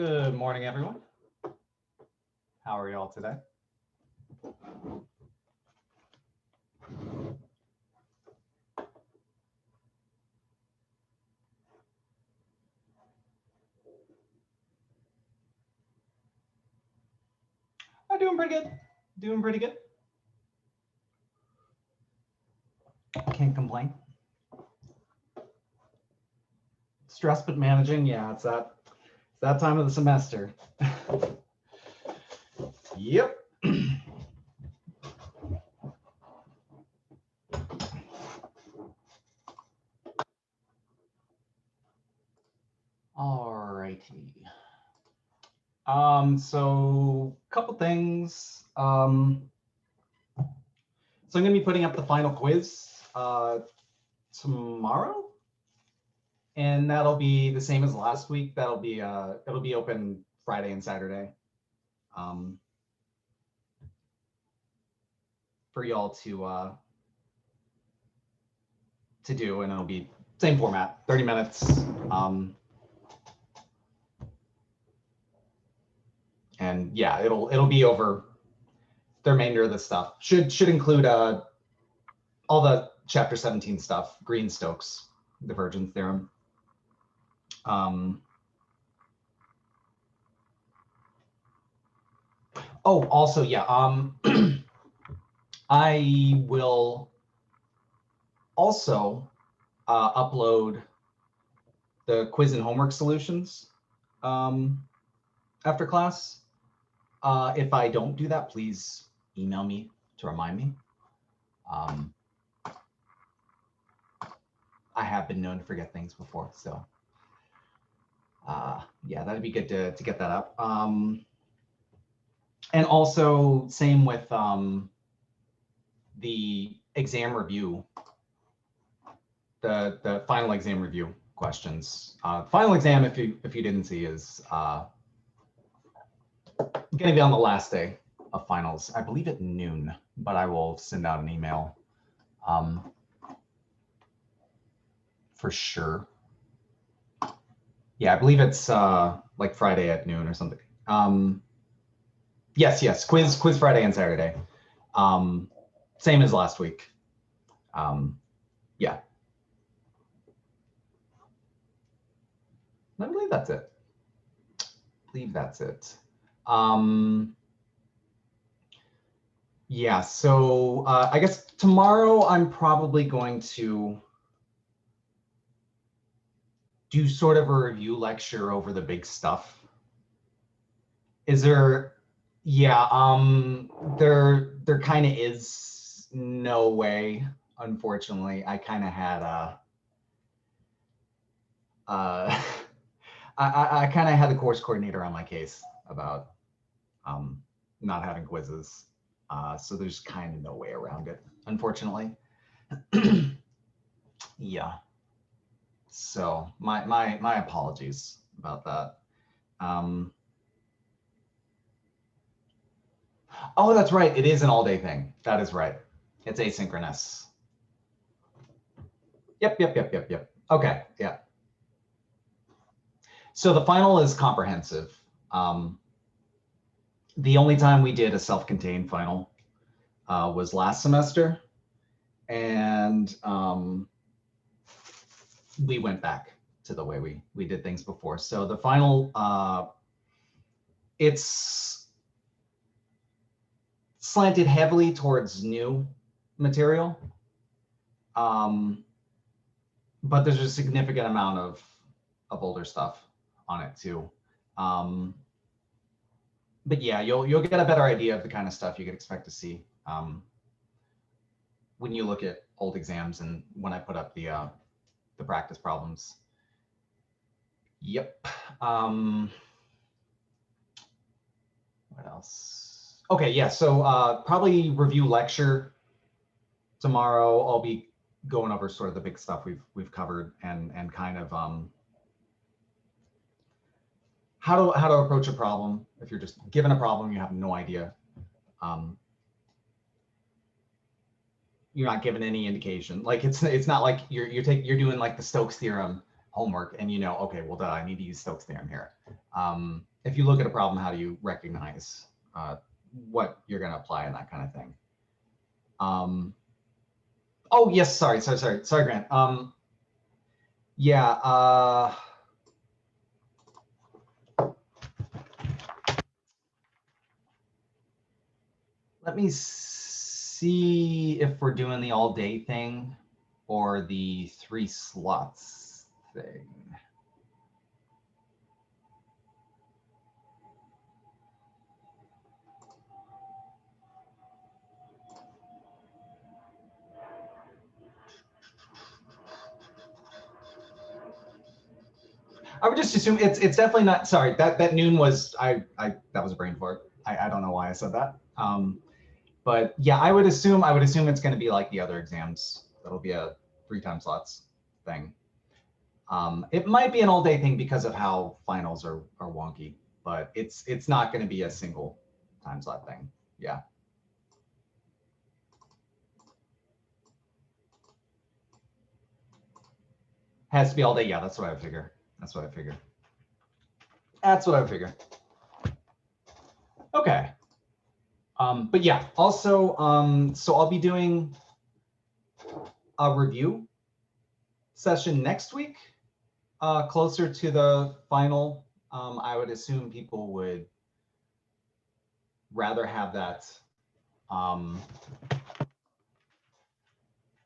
Good morning, everyone. How are y'all today? I'm doing pretty good. Doing pretty good. Can't complain. Stress but managing. Yeah, it's that time of the semester. Yep. All righty. So a couple things. So I'm going to be putting up the final quiz tomorrow, and that'll be the same as last week. It'll be open Friday and Saturday for y'all to do, and it'll be same format, 30 minutes. And yeah, it'll be over the remainder of the stuff. Should include all the chapter 17 stuff, Green-Stokes divergence theorem. Oh, also, yeah, I will also upload the quiz and homework solutions after class. If I don't do that, please email me to remind me. I have been known to forget things before, so yeah, that'd be good to get that up. And also same with the exam review, the final exam review questions. Final exam, if you didn't see, is going to be on the last day of finals, I believe at noon, but I will send out an email for sure. Yeah, I believe it's like Friday at noon or something. Yes, quiz Friday and Saturday. Same as last week. Yeah. I believe that's it. Yeah, so I guess tomorrow I'm probably going to do sort of a review lecture over the big stuff. Is there? Yeah, there kind of is no way, unfortunately. I kind of had I kind of had the course coordinator on my case about not having quizzes. So there's kind of no way around it, unfortunately. Yeah. So my apologies about that. Oh, that's right. It is an all-day thing. That is right. It's asynchronous. Yep. Okay, yeah. So the final is comprehensive. The only time we did a self-contained final was last semester, and we went back to the way we did things before. So the final, it's slanted heavily towards new material, but there's a significant amount of older stuff on it too. But yeah, you'll get a better idea of the kind of stuff you could expect to see when you look at old exams and when I put up the practice problems. Yep. What else? Okay, yeah. So probably review lecture tomorrow. I'll be going over sort of the big stuff we've covered and kind of how to approach a problem if you're just given a problem you have no idea. You're not given any indication. Like it's not like you're doing like the Stokes theorem homework and you know, okay, well, I need to use Stokes theorem here. if you look at a problem, how do you recognize what you're going to apply and that kind of thing. Oh, yes, sorry, Grant. Yeah. Let me see if we're doing the all day thing or the 3 slots thing. I would just assume it's definitely not. Sorry, that noon was that was a brain fart. I don't know why I said that. But yeah, I would assume it's going to be like the other exams. That'll be a 3 time slots thing. It might be an all day thing because of how finals are wonky, but it's not going to be a single time slot thing. Yeah. Has to be all day. Yeah, that's what I figure. That's what I figure. Okay. But yeah, also, so I'll be doing a review session next week, closer to the final. I would assume people would rather have that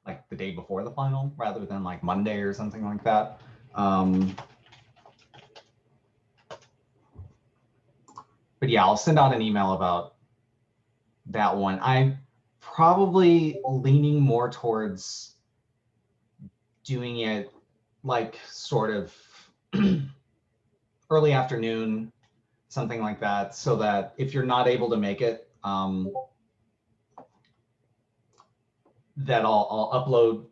like the day before the final rather than like Monday or something like that. But yeah, I'll send out an email about that one. I'm probably leaning more towards doing it like sort of early afternoon, something like that, so that if you're not able to make it, that I'll upload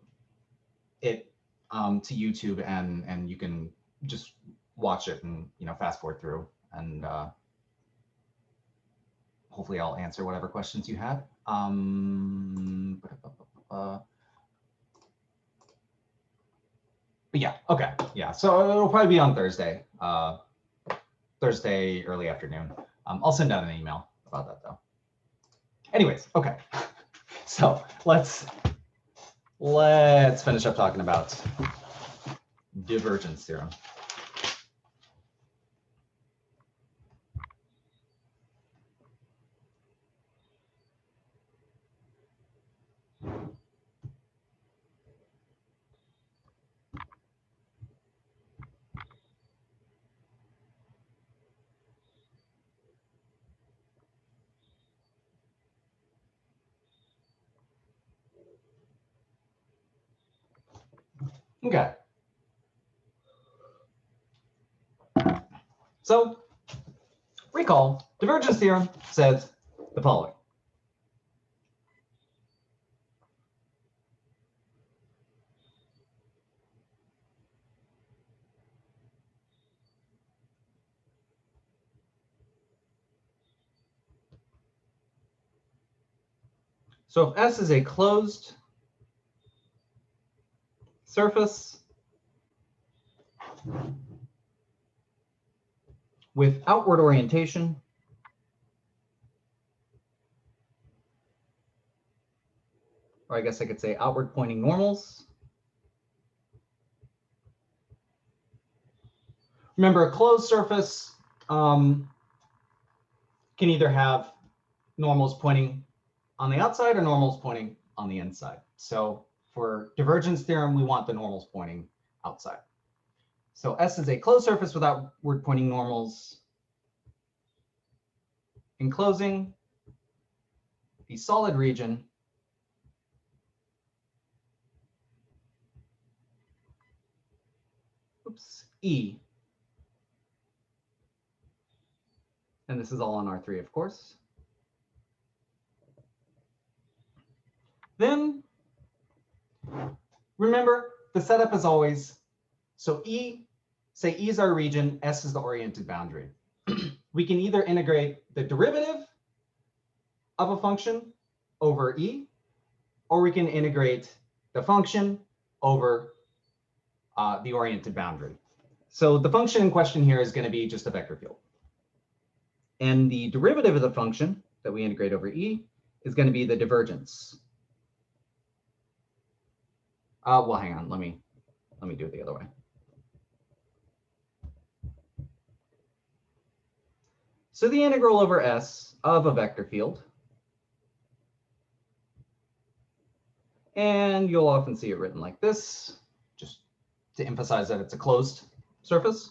it to YouTube and you can just watch it and fast forward through, and hopefully I'll answer whatever questions you had. But yeah, okay, yeah. So it'll probably be on Thursday, Thursday early afternoon. I'll send out an email about that though. Anyways, okay. So let's finish up talking about divergence theorem. Okay. So recall, divergence theorem says the following. So if S is a closed surface with outward orientation, or I guess I could say outward pointing normals. Remember, a closed surface can either have normals pointing on the outside or normals pointing on the inside. So for divergence theorem, we want the normals pointing outside. So S is a closed surface with outward pointing normals enclosing the solid region E. And this is all on R3, of course. Then remember, the setup is always, so E, say E is our region, S is the oriented boundary. We can either integrate the derivative of a function over E, or we can integrate the function over the oriented boundary. So the function in question here is going to be just a vector field. And the derivative of the function that we integrate over E is going to be the divergence. Well, hang on. Let me do it the other way. So the integral over S of a vector field, and you'll often see it written like this, just to emphasize that it's a closed surface,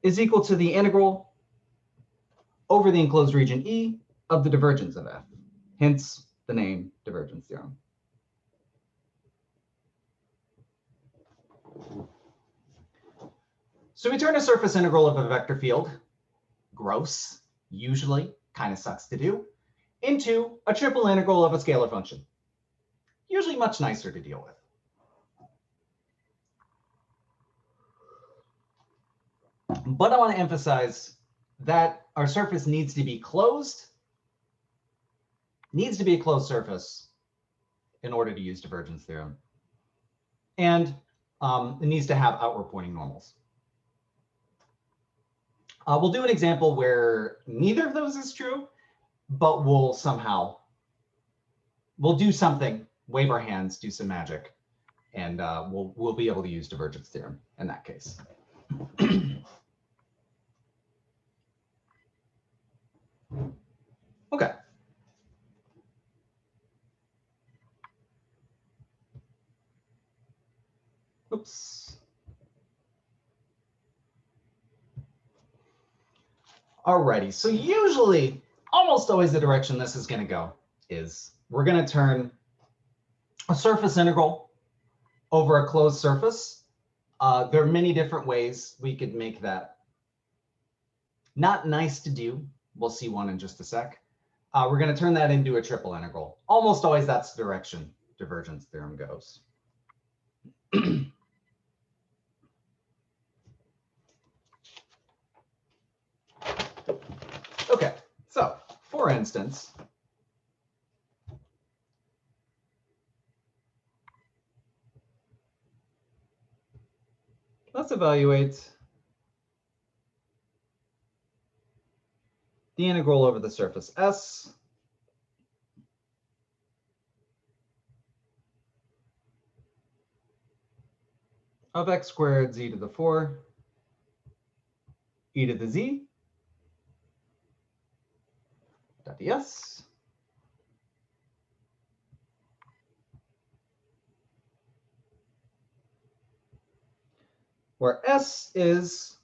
is equal to the integral over the enclosed region E of the divergence of F, hence the name divergence theorem. So we turn a surface integral of a vector field, gross, usually, kind of sucks to do, into a triple integral of a scalar function, usually much nicer to deal with. But I want to emphasize that our surface needs to be closed, needs to be a closed surface in order to use divergence theorem. And it needs to have outward pointing normals. We'll do an example where neither of those is true, but we'll do something, wave our hands, do some magic, and we'll be able to use divergence theorem in that case. Okay. Oops. Alrighty, so usually, almost always the direction this is going to go is we're going to turn a surface integral over a closed surface. There are many different ways we could make that not nice to do. We'll see one in just a sec. We're going to turn that into a triple integral. Almost always that's the direction divergence theorem goes. Okay, so for instance, let's evaluate the integral over the surface S of x squared z to the 4 e to the z dot ds where S is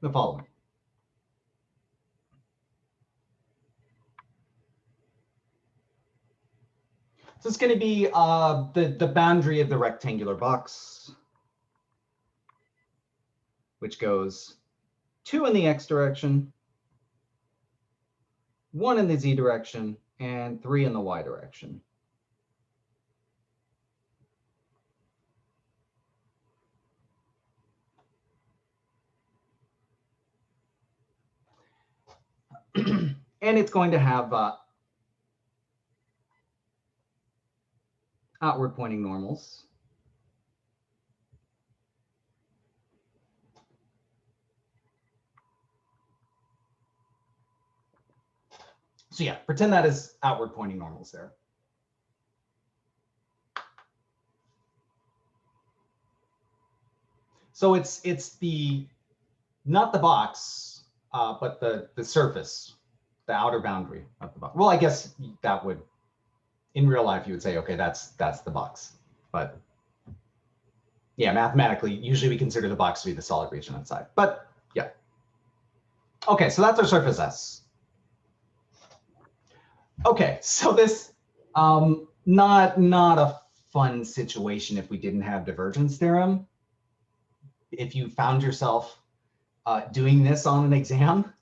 the following. So it's going to be the boundary of the rectangular box, which goes 2 in the x direction, 1 in the z direction, and 3 in the y direction. And it's going to have outward pointing normals. So yeah, pretend that is outward pointing normals there. So it's the, not the box, but the surface, the outer boundary of the box. Well, I guess that would, in real life, you would say, okay, that's the box. But yeah, mathematically, usually we consider the box to be the solid region inside. But yeah. Okay, so that's our surface S. Okay, so this, not a fun situation if we didn't have divergence theorem. If you found yourself doing this on an exam,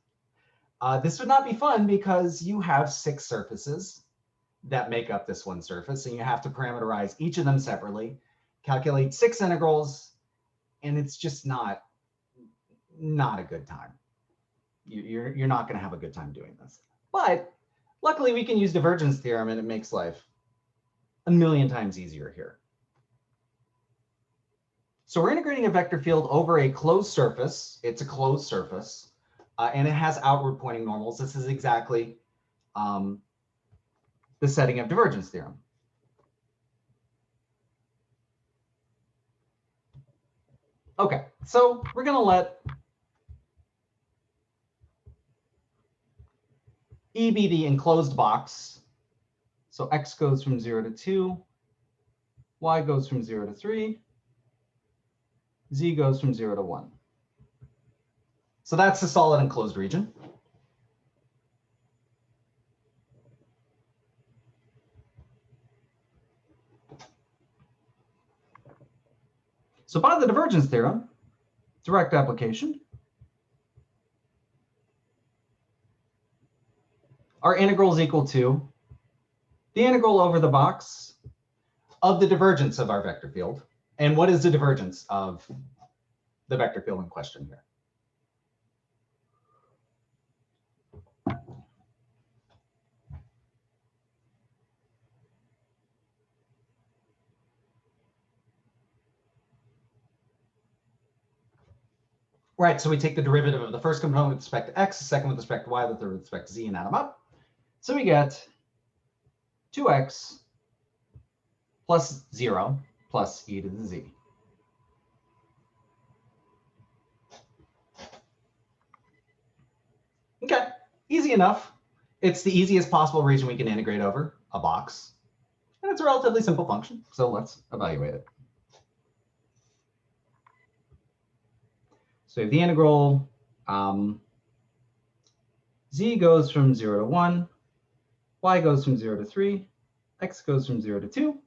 this would not be fun because you have 6 surfaces that make up this one surface, and you have to parameterize each of them separately, calculate 6 integrals, and it's just not a good time. You're not going to have a good time doing this. But luckily, we can use divergence theorem, and it makes life a million times easier here. So we're integrating a vector field over a closed surface. It's a closed surface and it has outward pointing normals. This is exactly the setting of divergence theorem. Okay, so we're going to let E be the enclosed box. So x goes from 0 to 2, y goes from 0 to 3, z goes from 0 to 1. So that's the solid enclosed region. So by the divergence theorem, direct application, our integral is equal to the integral over the box of the divergence of our vector field. And what is the divergence of the vector field in question here? Right, so we take the derivative of the first component with respect to x, the second with respect to y, the third with respect to z, and add them up. So we get 2x plus 0 plus e to the z. Okay, easy enough. It's the easiest possible region we can integrate over, a box. And it's a relatively simple function, so let's evaluate it. So we have the integral, z goes from 0 to 1, y goes from 0 to 3, x goes from 0 to 2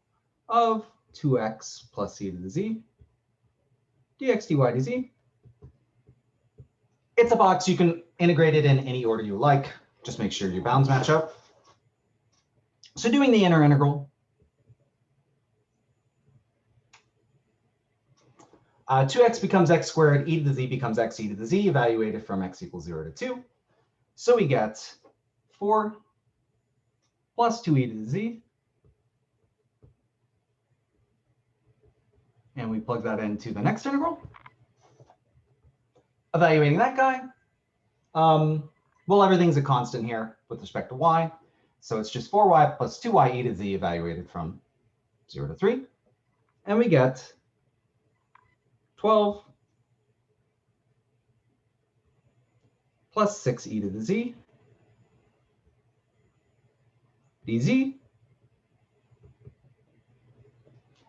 of 2x plus e to the z, dx dy dz. It's a box. You can integrate it in any order you like. Just make sure your bounds match up. So doing the inner integral, 2x becomes x squared, e to the z becomes x e to the z, evaluated from x equals 0 to 2. So we get 4 plus 2e to the z. And we plug that into the next integral. Evaluating that guy. Well, everything's a constant here with respect to y. So it's just 4y plus 2y e to the z evaluated from 0 to 3. And we get 12 plus 6e to the z dz.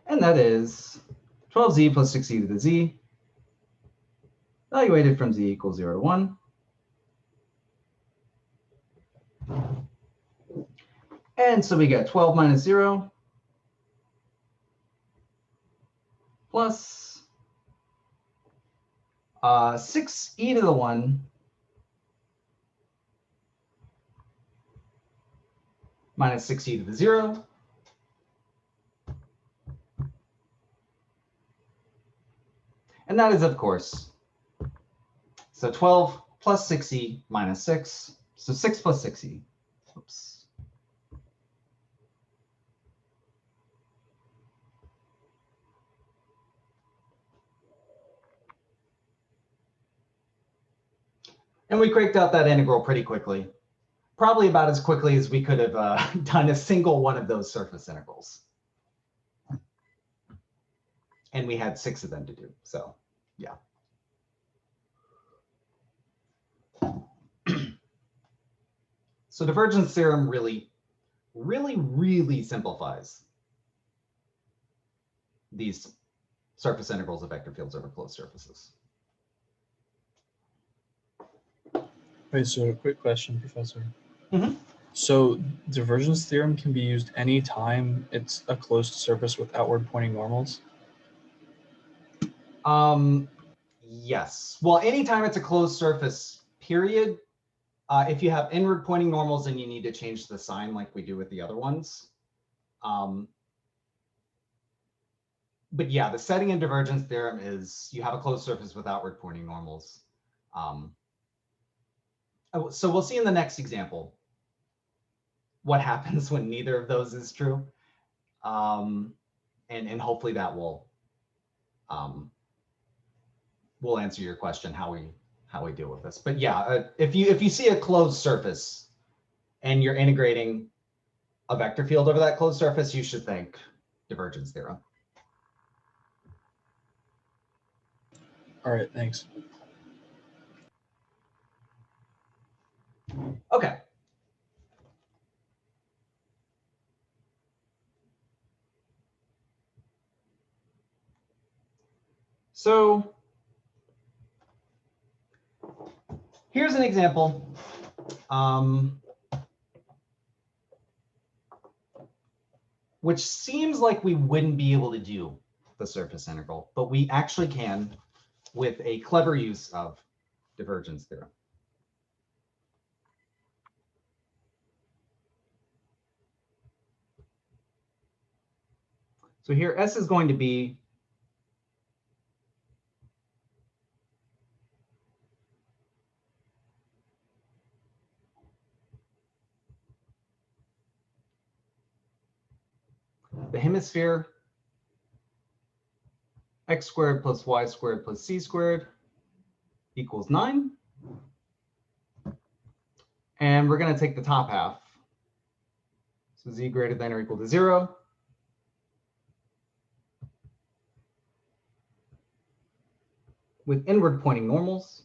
And that is 12z plus 6e to the z, evaluated from z equals 0 to 1. And so we get 12 minus 0 plus 6e to the 1 minus 6e to the 0. And that is, of course, so 12 plus 6e minus 6. So 6 plus 6e. Oops. And we cranked out that integral pretty quickly. Probably about as quickly as we could have done a single one of those surface integrals. And we had 6 of them to do. So, yeah. So divergence theorem really simplifies these surface integrals of vector fields over closed surfaces. Wait, so a quick question, Professor. Mm-hmm. So divergence theorem can be used anytime it's a closed surface with outward pointing normals? Yes. Well, anytime it's a closed surface, period. If you have inward pointing normals, then you need to change the sign like we do with the other ones. But yeah, the setting in divergence theorem is you have a closed surface with outward pointing normals. So we'll see in the next example what happens when neither of those is true. And hopefully that will answer your question, how how we deal with this. But yeah, if you see a closed surface and you're integrating a vector field over that closed surface, you should think divergence theorem. All right, thanks. Okay. So here's an example. Which seems like we wouldn't be able to do the surface integral, but we actually can with a clever use of divergence theorem. So here S is going to be the hemisphere x squared plus y squared plus c squared equals 9. And we're going to take the top half. So z greater than or equal to 0. With inward pointing normals.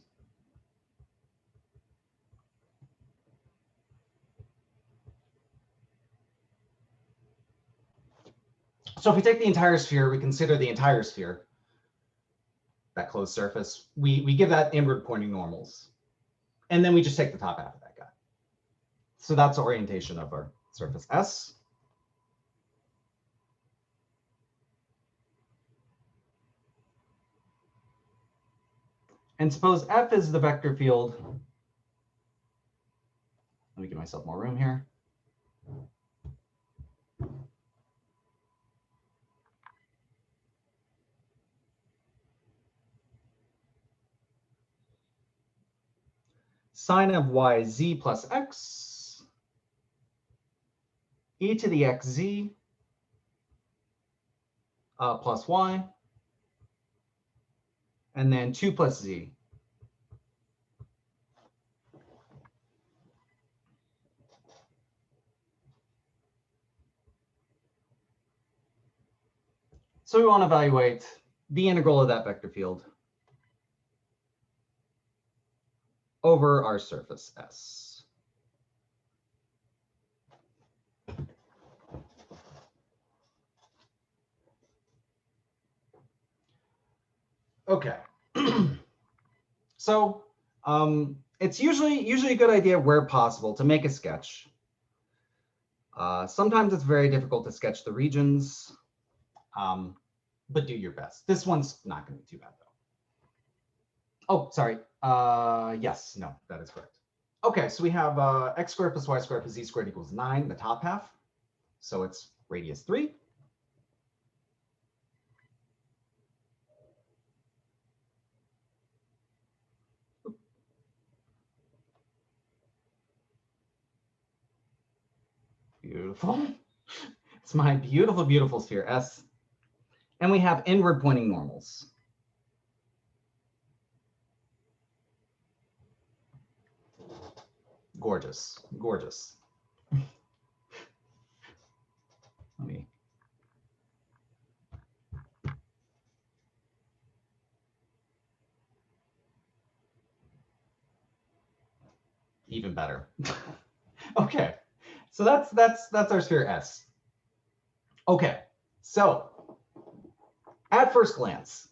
So if we take the entire sphere, we consider the entire sphere, that closed surface, we give that inward pointing normals. And then we just take the top half of that guy. So that's the orientation of our surface S. And suppose F is the vector field. Let me give myself more room here. Sine of y z plus x, e to the xz plus y, and then 2 plus z. So we want to evaluate the integral of that vector field over our surface S. Okay. So it's usually a good idea where possible to make a sketch. Sometimes it's very difficult to sketch the regions, but do your best. This one's not going to be too bad, though. Oh, sorry. Yes, no, that is correct. Okay, so we have x squared plus y squared plus z squared equals 9, the top half. So it's radius 3. Beautiful. It's my beautiful, beautiful sphere S. And we have inward pointing normals. Gorgeous, gorgeous. Let me. Even better. Okay, so that's our sphere S. Okay, so at first glance,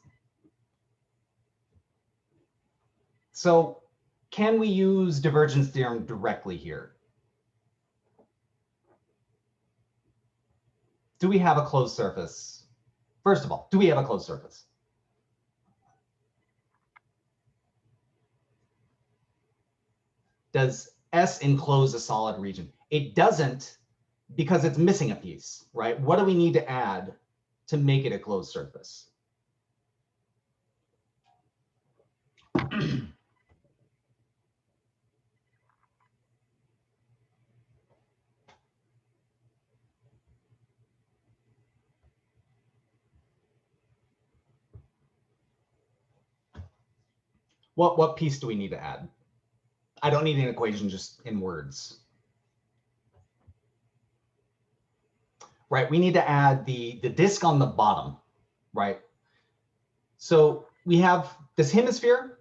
so can we use divergence theorem directly here? Do we have a closed surface? First of all, do we have a closed surface? Does S enclose a solid region? It doesn't, because it's missing a piece, right? What do we need to add to make it a closed surface? What piece do we need to add? I don't need an equation, just in words. Right, we need to add the disk on the bottom, right? So we have this hemisphere.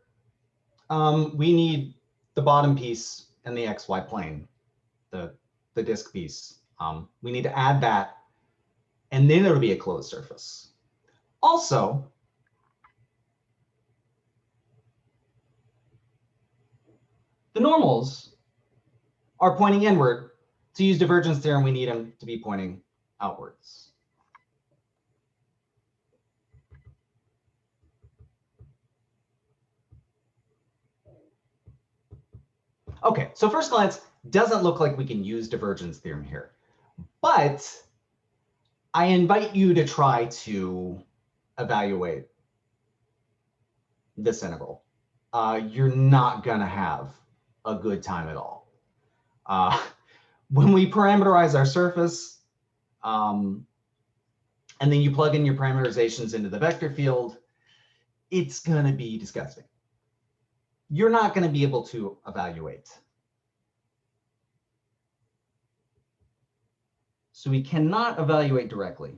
We need the bottom piece and the XY plane, the disk piece. We need to add that, and then it'll be a closed surface. Also, the normals are pointing inward. To use divergence theorem, we need them to be pointing outwards. Okay, so first glance, doesn't look like we can use divergence theorem here, but I invite you to try to evaluate this integral. You're not gonna have a good time at all. When we parameterize our surface, and then you plug in your parameterizations into the vector field, it's gonna be disgusting. You're not gonna be able to evaluate. So we cannot evaluate directly.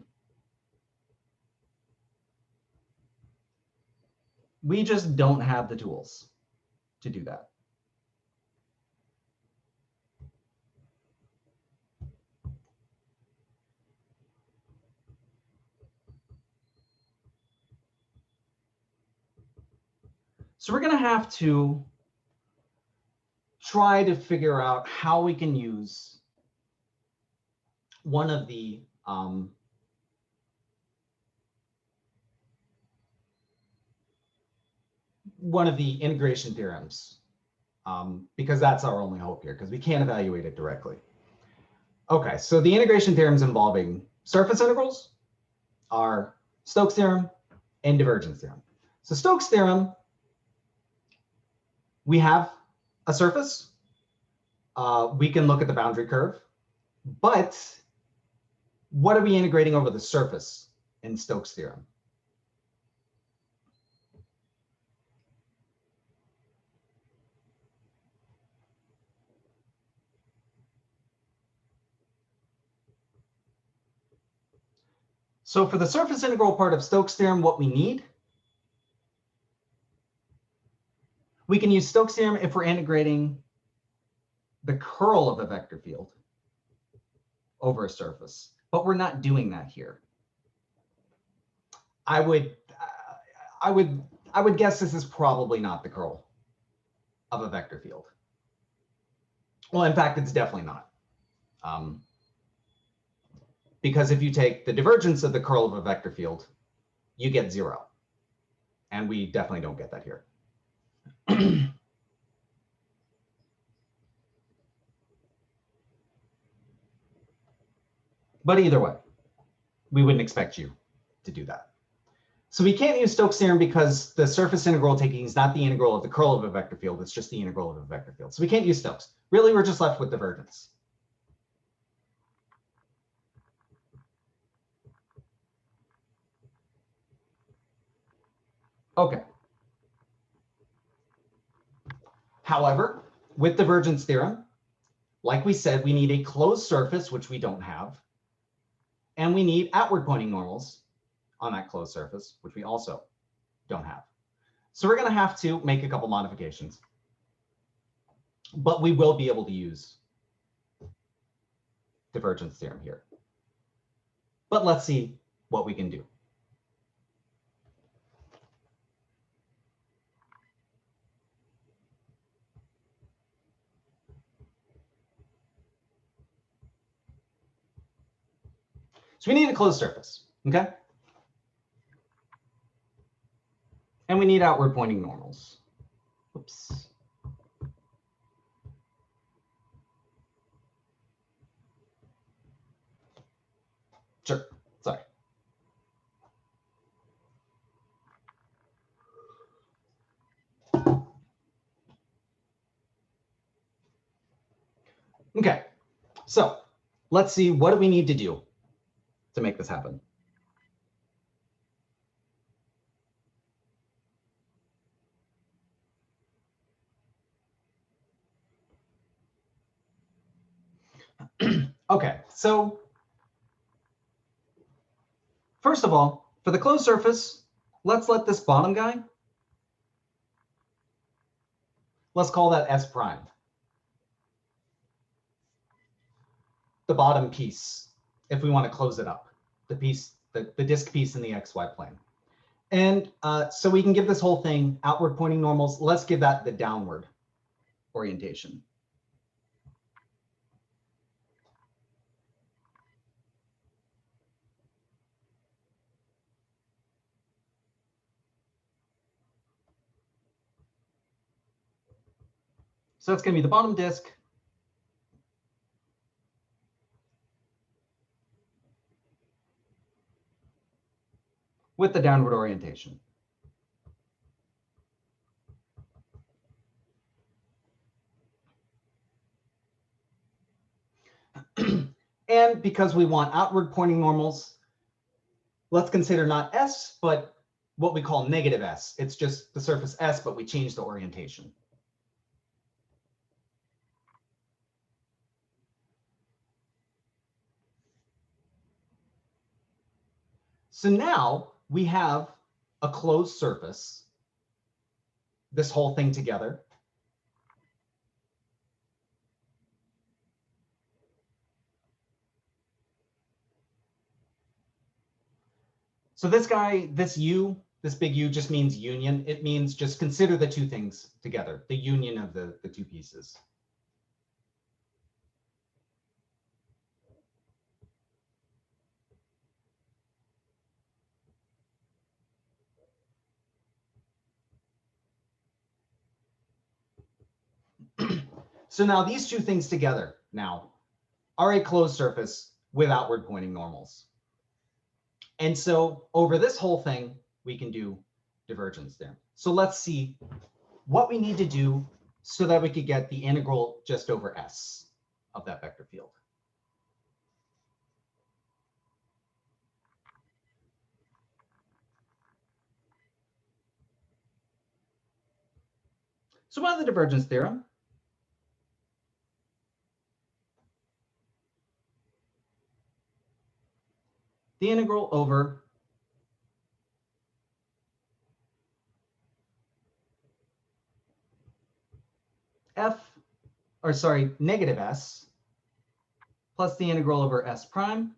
We just don't have the tools to do that. So we're going to have to try to figure out how we can use one of the integration theorems, because that's our only hope here, because we can't evaluate it directly. Okay, so the integration theorems involving surface integrals are Stokes' theorem and divergence theorem. So Stokes' theorem, we have a surface. We can look at the boundary curve, but what are we integrating over the surface in Stokes' theorem? So for the surface integral part of Stokes' theorem, what we need, we can use Stokes' theorem if we're integrating the curl of a vector field over a surface, but we're not doing that here. I would guess this is probably not the curl of a vector field. Well, in fact, it's definitely not. Because if you take the divergence of the curl of a vector field, you get 0. And we definitely don't get that here. But either way, we wouldn't expect you to do that. So we can't use Stokes' theorem because the surface integral taking is not the integral of the curl of a vector field, it's just the integral of a vector field. So we can't use Stokes. Really, we're just left with divergence. Okay. However, with divergence theorem, like we said, we need a closed surface, which we don't have. And we need outward pointing normals on that closed surface, which we also don't have. So we're going to have to make a couple modifications. But we will be able to use divergence theorem here. But let's see what we can do. So we need a closed surface, okay? And we need outward pointing normals. Oops. Sure, sorry. Okay, so let's see, what do we need to do to make this happen? Okay, so first of all, for the closed surface, let's let this bottom guy, let's call that S prime. The bottom piece, if we want to close it up, the piece, the disk piece in the XY plane. And so we can give this whole thing outward pointing normals. Let's give that the downward orientation. So that's going to be the bottom disk. With the downward orientation. And because we want outward pointing normals, let's consider not S, but what we call negative S. It's just the surface S, but we change the orientation. So now we have a closed surface, this whole thing together. So this guy, this U, this big U just means union. It means just consider the two things together, the union of the two pieces. So now these two things together now are a closed surface with outward pointing normals. And so over this whole thing, we can do divergence there. So let's see what we need to do so that we could get the integral just over S of that vector field. So by the divergence theorem, the integral over negative S plus the integral over S prime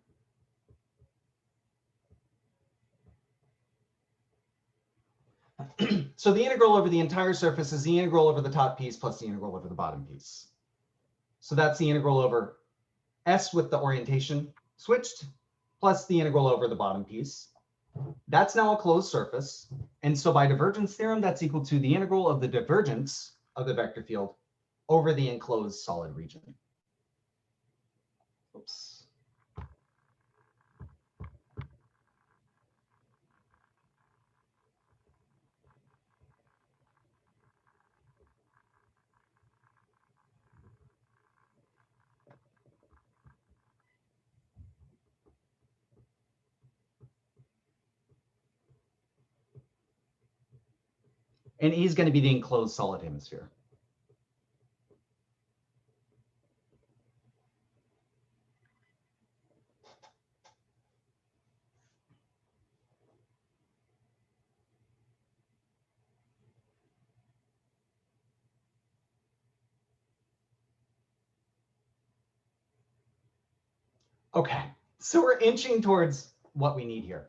so the integral over the entire surface is the integral over the top piece plus the integral over the bottom piece. So that's the integral over S with the orientation switched plus the integral over the bottom piece. That's now a closed surface. And so by divergence theorem, that's equal to the integral of the divergence of the vector field over the enclosed solid region. Oops. And E is going to be the enclosed solid hemisphere. Okay, so we're inching towards what we need here.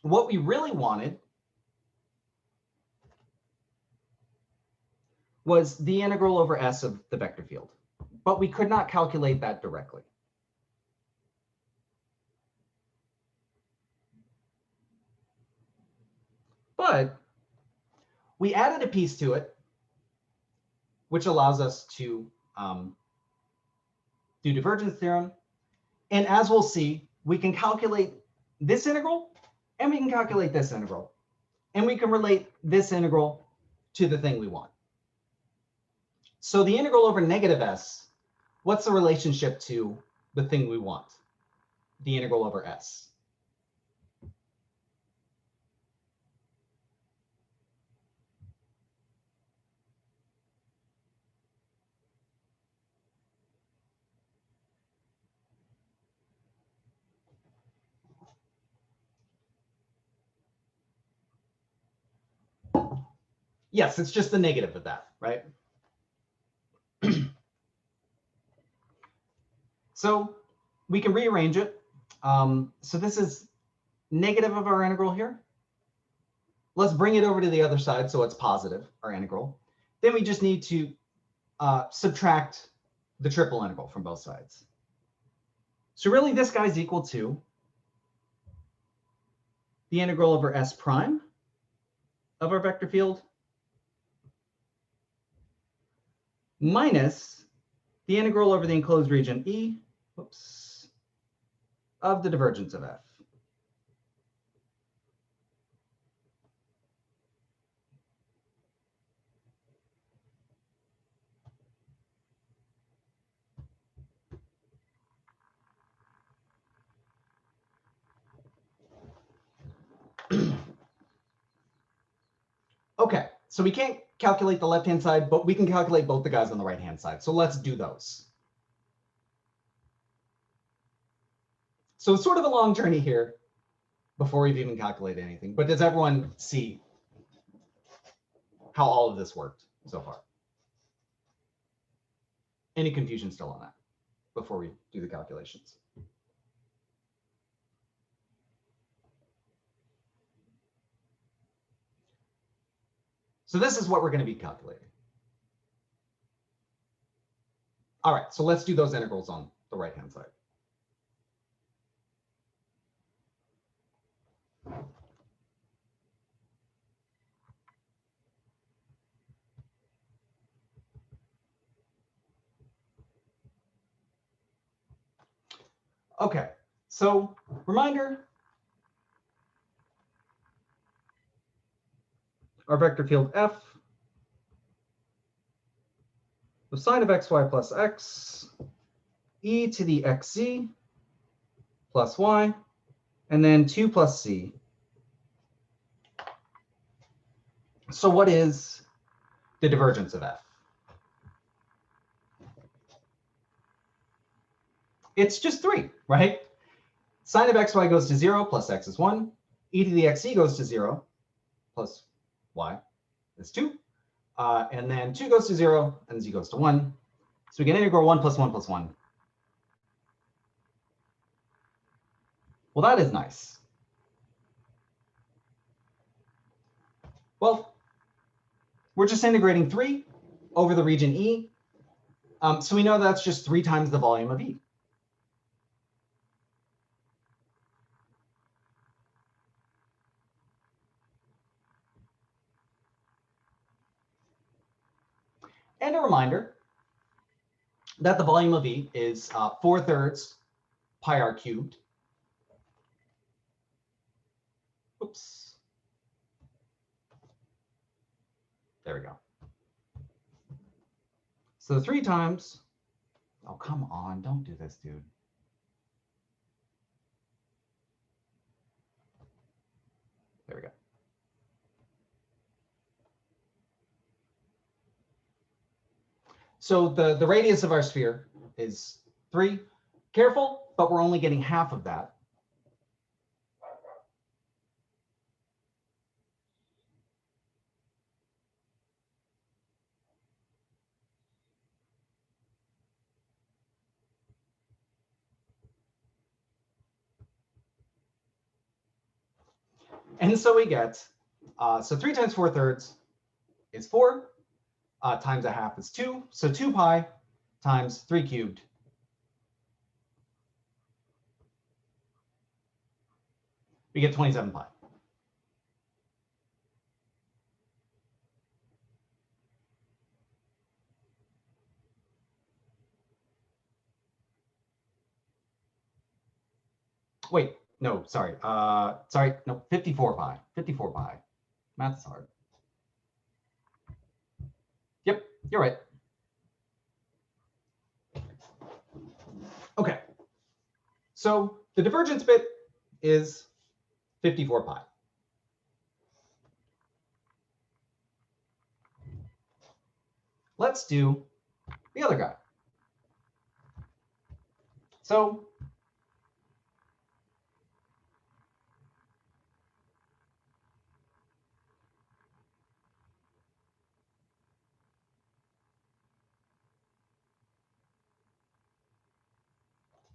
What we really wanted was the integral over S of the vector field, but we could not calculate that directly. But we added a piece to it, which allows us to do divergence theorem. And as we'll see, we can calculate this integral, and we can calculate this integral. And we can relate this integral to the thing we want. So the integral over negative S, what's the relationship to the thing we want? The integral over S. Yes, it's just the negative of that, right? So we can rearrange it. So this is negative of our integral here. Let's bring it over to the other side so it's positive, our integral. Then we just need to subtract the triple integral from both sides. So really this guy's equal to the integral over S prime of our vector field minus the integral over the enclosed region E, oops, of the divergence of F. Okay, so we can't calculate the left-hand side, but we can calculate both the guys on the right-hand side. So let's do those. So it's sort of a long journey here before we've even calculated anything. But does everyone see how all of this worked so far? Any confusion still on that before we do the calculations? So this is what we're going to be calculating. All right, so let's do those integrals on the right-hand side. Okay, so reminder, our vector field F, the sine of xy plus x, e to the xz plus y, and then 2 plus c. So what is the divergence of F? It's just 3, right? Sine of xy goes to 0 plus x is 1. E to the xz goes to 0 plus y is 2. And then 2 goes to 0 and z goes to 1. So we can integral 1 plus 1 plus 1. Well, that is nice. Well, we're just integrating 3 over the region E. So we know that's just 3 times the volume of E. And a reminder that the volume of E is 4/3 pi r cubed. Oops. There we go. So 3 times, oh, come on, don't do this, dude. There we go. So the radius of our sphere is 3. Careful, but we're only getting half of that. And so we get, so 3 times 4/3 is 4, times a half is 2. So 2 pi times 3 cubed. We get 27 pi. Wait, no, sorry. No, 54 pi. 54 pi. Math's hard. Yep, you're right. Okay. So the divergence bit is 54 pi. Let's do the other guy. So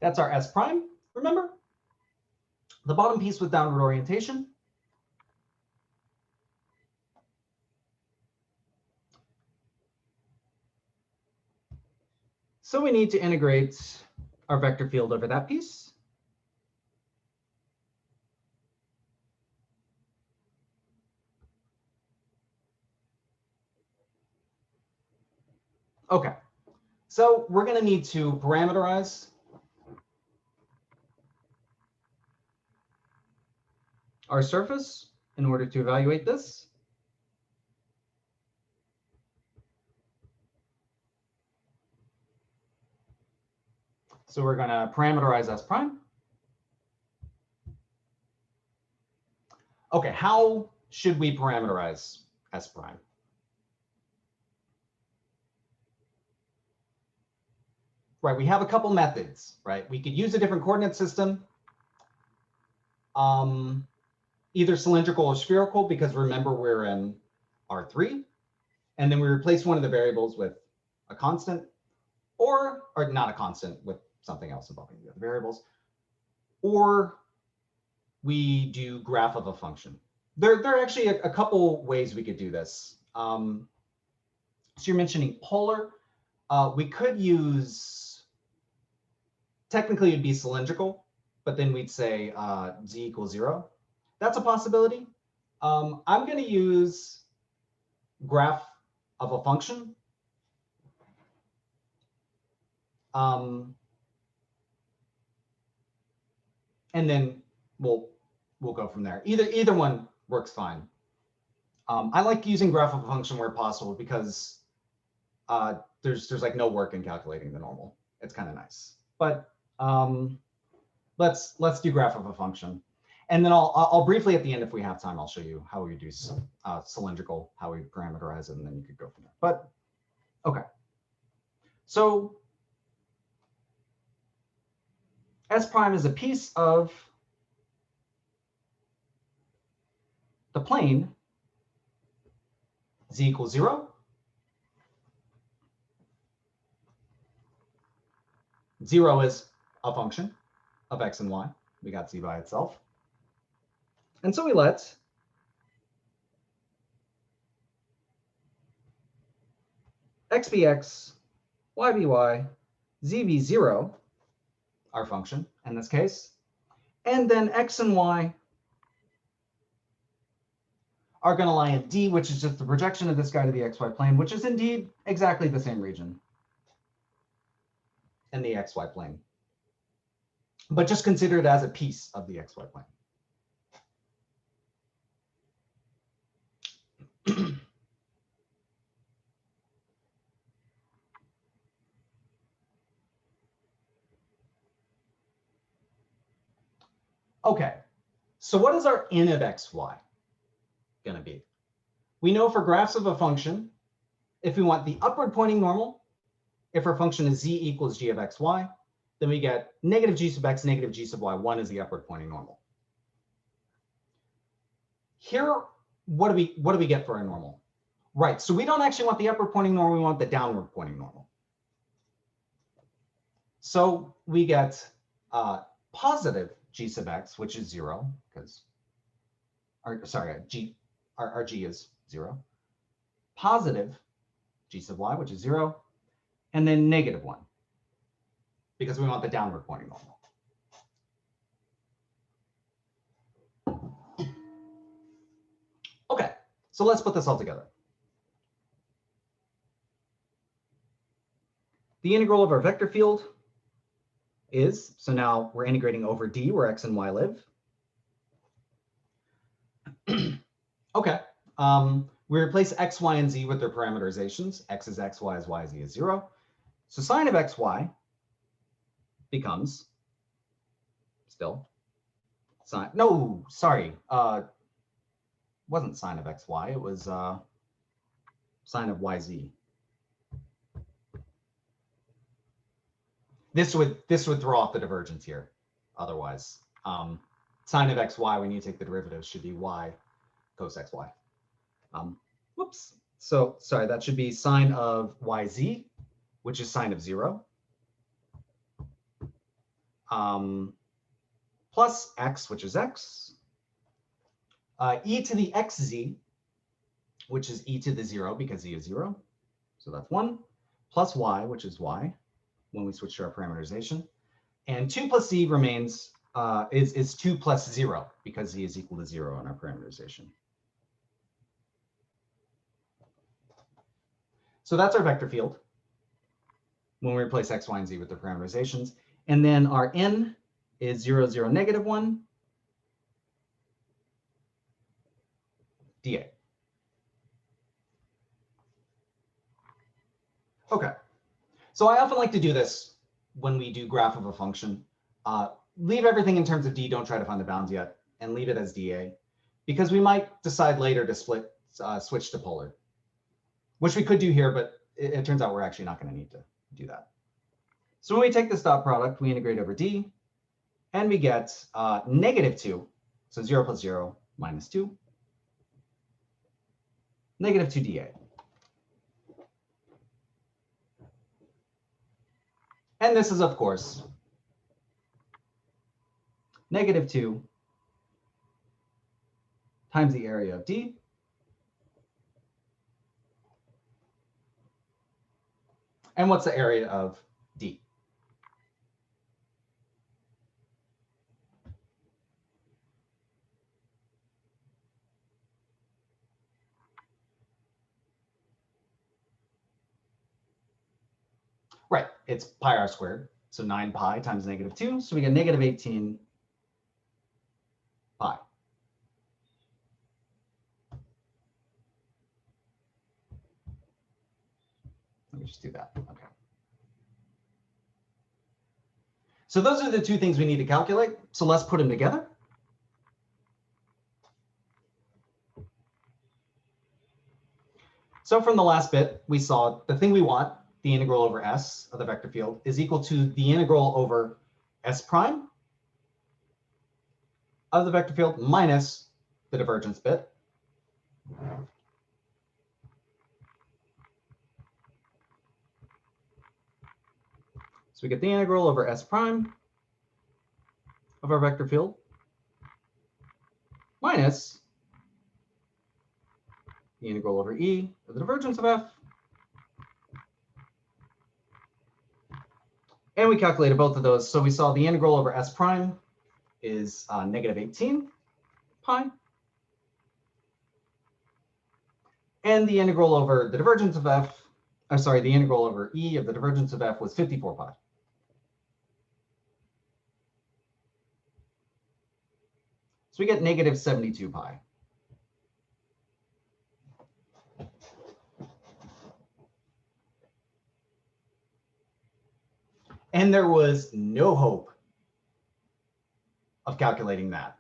That's our S prime, remember? The bottom piece with downward orientation. So we need to integrate our vector field over that piece. Okay, so we're going to need to parameterize our surface in order to evaluate this. So we're going to parameterize S prime. Okay, how should we parameterize S prime? Right, we have a couple methods, right? We could use a different coordinate system, either cylindrical or spherical, because remember we're in R3, and then we replace one of the variables with a constant, or not a constant, with something else involving the other variables, or we do graph of a function. There are actually a couple ways we could do this. So you're mentioning polar. We could use, technically it'd be cylindrical, but then we'd say z equals 0. That's a possibility. I'm going to use graph of a function. And then we'll go from there. Either one works fine. I like using graph of a function where possible because there's like no work in calculating the normal. It's kind of nice. But let's do graph of a function, and then I'll briefly at the end, if we have time, I'll show you how we do cylindrical, how we parameterize it, and then you could go from there. But okay, so S prime is a piece of the plane z equals 0. 0 is a function of x and y. We got z by itself. And so we let x be x, y be y, z be 0, our function in this case. And then x and y are going to lie in D, which is just the projection of this guy to the xy plane, which is indeed exactly the same region in the xy plane, but just consider it as a piece of the xy plane. Okay, so what is our n of xy going to be? We know for graphs of a function, if we want the upward pointing normal, if our function is z equals g of xy, then we get negative g sub x, negative g sub y. 1 is the upward pointing normal. Here, what do we get for our normal? Right, so we don't actually want the upward pointing normal, we want the downward pointing normal. So we get positive g sub x, which is 0, because, our g is 0. Positive g sub y, which is 0, and then negative 1, because we want the downward pointing normal. Okay, so let's put this all together. The integral of our vector field is, so now we're integrating over D where x and y live. Okay, we replace x, y, and z with their parameterizations. X is x, y is y, z is 0. So sine of xy becomes still sine, no, sorry, wasn't sine of xy, it was sine of yz. This would throw off the divergence here. Otherwise, sine of xy, when you take the derivative, should be y cos xy. Whoops. So sorry, that should be sine of yz, which is sine of 0. plus x, which is x, e to the xz, which is e to the 0 because z is 0. So that's 1, plus y, which is y, when we switch to our parameterization. And 2 plus z remains, is 2 plus 0, because z is equal to 0 in our parameterization. So that's our vector field when we replace x, y, and z with the parameterizations. And then our n is 0, 0, negative 1, dA. Okay, so I often like to do this when we do graph of a function. Leave everything in terms of d, don't try to find the bounds yet, and leave it as dA, because we might decide later to switch to polar, which we could do here, but it turns out we're actually not going to need to do that. So when we take this dot product, we integrate over d, and we get negative 2. So 0 plus 0 minus 2, negative 2 dA. And this is, of course, negative 2 times the area of D and what's the area of D? Right, it's pi r squared. So 9 pi times negative 2. So we get negative 18 pi. Let me just do that. Okay. So those are the two things we need to calculate. So let's put them together. So from the last bit, we saw the thing we want, the integral over S of the vector field, is equal to the integral over S prime of the vector field minus the divergence bit. So we get the integral over S prime of our vector field minus the integral over E of the divergence of F. And we calculated both of those. So we saw the integral over S prime is negative 18 pi. And the integral over the divergence of F, I'm sorry, the integral over E of the divergence of F was 54 pi. So we get negative 72 pi. And there was no hope of calculating that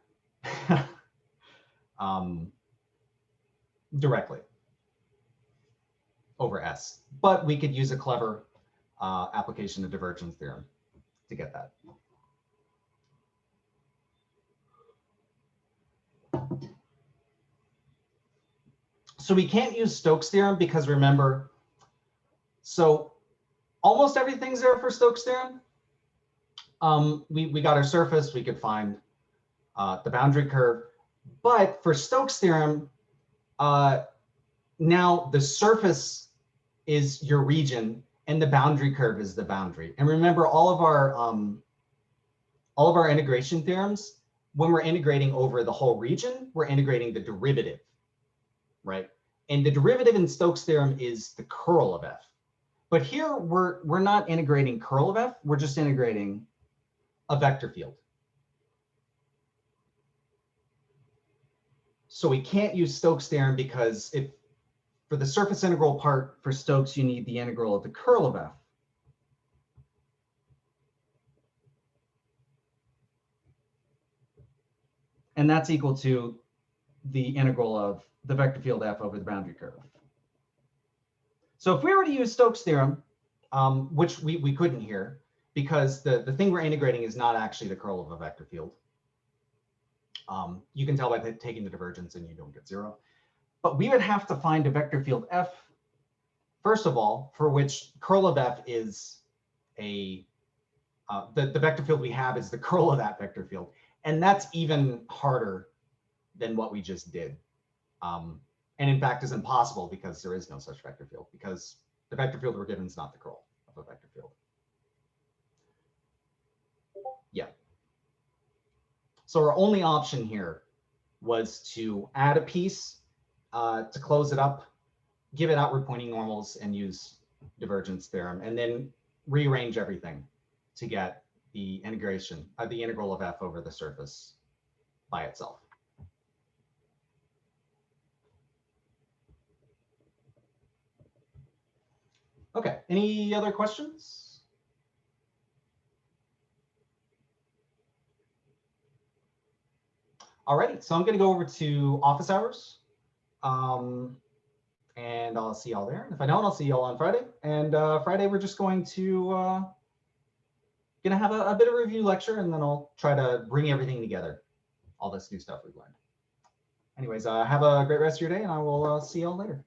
directly over S. But we could use a clever application of divergence theorem to get that. So we can't use Stokes' theorem because remember, so almost everything's there for Stokes' theorem. We got our surface, we could find the boundary curve. But for Stokes' theorem, now the surface is your region and the boundary curve is the boundary. And remember, all of our integration theorems, when we're integrating over the whole region, we're integrating the derivative, right? And the derivative in Stokes' theorem is the curl of F. But here we're not integrating curl of F, we're just integrating a vector field. So we can't use Stokes' theorem because for the surface integral part for Stokes, you need the integral of the curl of F. And that's equal to the integral of the vector field F over the boundary curve. So if we were to use Stokes' theorem, which we couldn't here, because the thing we're integrating is not actually the curl of a vector field. You can tell by taking the divergence and you don't get 0. But we would have to find a vector field F, first of all, for which curl of F is a The vector field we have is the curl of that vector field. And that's even harder than what we just did. And in fact is impossible because there is no such vector field, because the vector field we're given is not the curl of a vector field. Yeah. So our only option here was to add a piece to close it up, give it outward pointing normals, and use divergence theorem, and then rearrange everything to get the integration, the integral of f over the surface by itself. Okay, any other questions? Alrighty, so I'm going to go over to office hours, and I'll see y'all there. And if I don't, I'll see y'all on Friday. And Friday, we're just going to have a bit of a review lecture, and then I'll try to bring everything together, all this new stuff we've learned. Anyways, have a great rest of your day, and I will see y'all later.